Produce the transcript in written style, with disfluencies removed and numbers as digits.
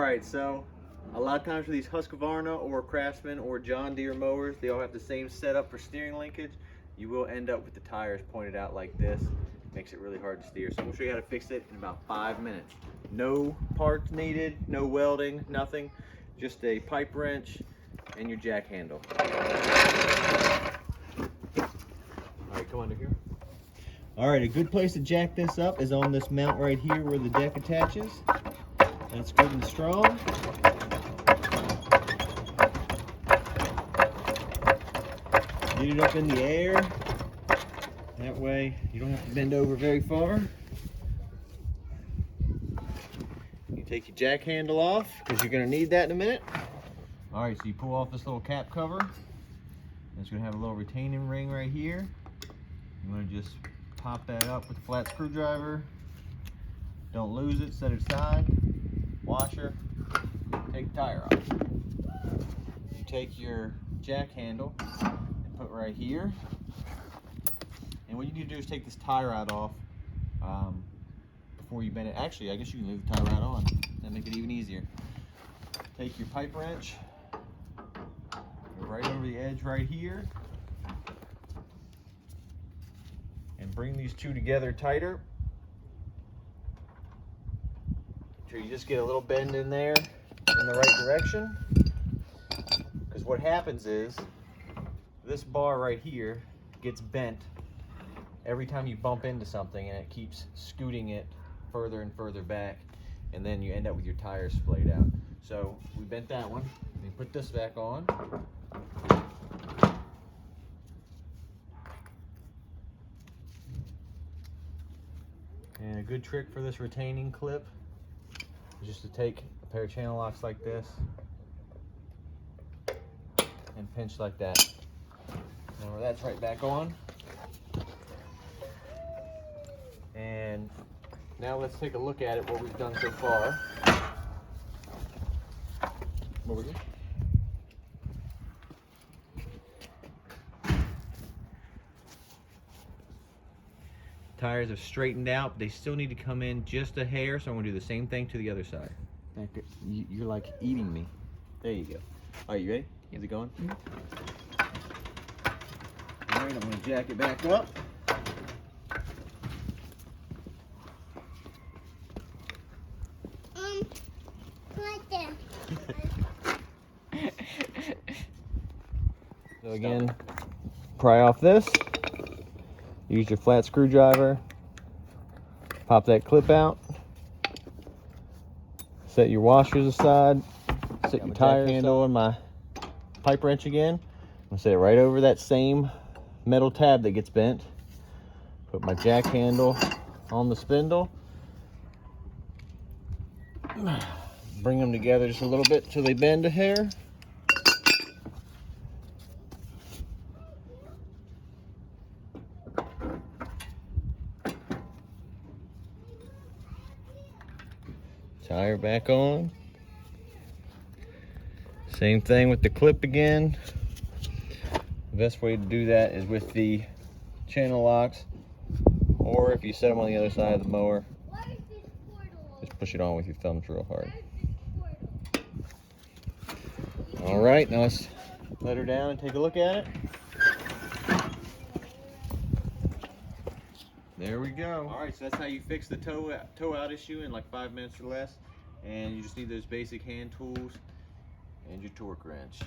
Alright, so a lot of times for these Husqvarna or Craftsman or John Deere mowers, they all have the same setup for steering linkage. You will end up with the tires pointed out like this. Makes it really hard to steer. So I'm gonna show you how to fix it in about 5 minutes. No parts needed, no welding, nothing. Just a pipe wrench and your jack handle. Alright, come under here. Alright, a good place to jack this up is on this mount right here where the deck attaches. That's good and strong. Get it up in the air. That way you don't have to bend over very far. You take your jack handle off because you're going to need that in a minute. Alright, so you pull off this little cap cover. It's going to have a little retaining ring right here. You want to just pop that up with a flat screwdriver. Don't lose it, set it aside. Washer, take the tire off. You take your jack handle and put right here. And what you need to do is take this tie rod off before you bend it. Actually, I guess you can leave the tie rod on. That'll make it even easier. Take your pipe wrench, go right over the edge right here, and bring these two together tighter. So you just get a little bend in there in the right direction. Because what happens is this bar right here gets bent every time you bump into something, and it keeps scooting it further and further back, and then you end up with your tires splayed out. So we bent that one. We put this back on. And a good trick for this retaining clip is just to take a pair of channel locks like this and pinch like that. Now that's right back on. And now let's take a look at it, what we've done so far. Over here. Tires have straightened out, but they still need to come in just a hair, so I'm gonna do the same thing to the other side. You're like eating me. There you go. All right, you ready? Is it going? Mm-hmm. All right, I'm gonna jack it back up. Right there. So again, pry off this. Use your flat screwdriver. Pop that clip out. Set your washers aside. Set your tire handle and my pipe wrench again. I'm gonna set it right over that same metal tab that gets bent. Put my jack handle on the spindle. Bring them together just a little bit till they bend a hair. Tire back on. Same thing with the clip again. The best way to do that is with the channel locks, or if you set them on the other side of the mower, just push it on with your thumbs real hard. All right, now let's let her down and take a look at it. There we go. All right, so that's how you fix the toe out issue in like 5 minutes or less. And you just need those basic hand tools and your torque wrench.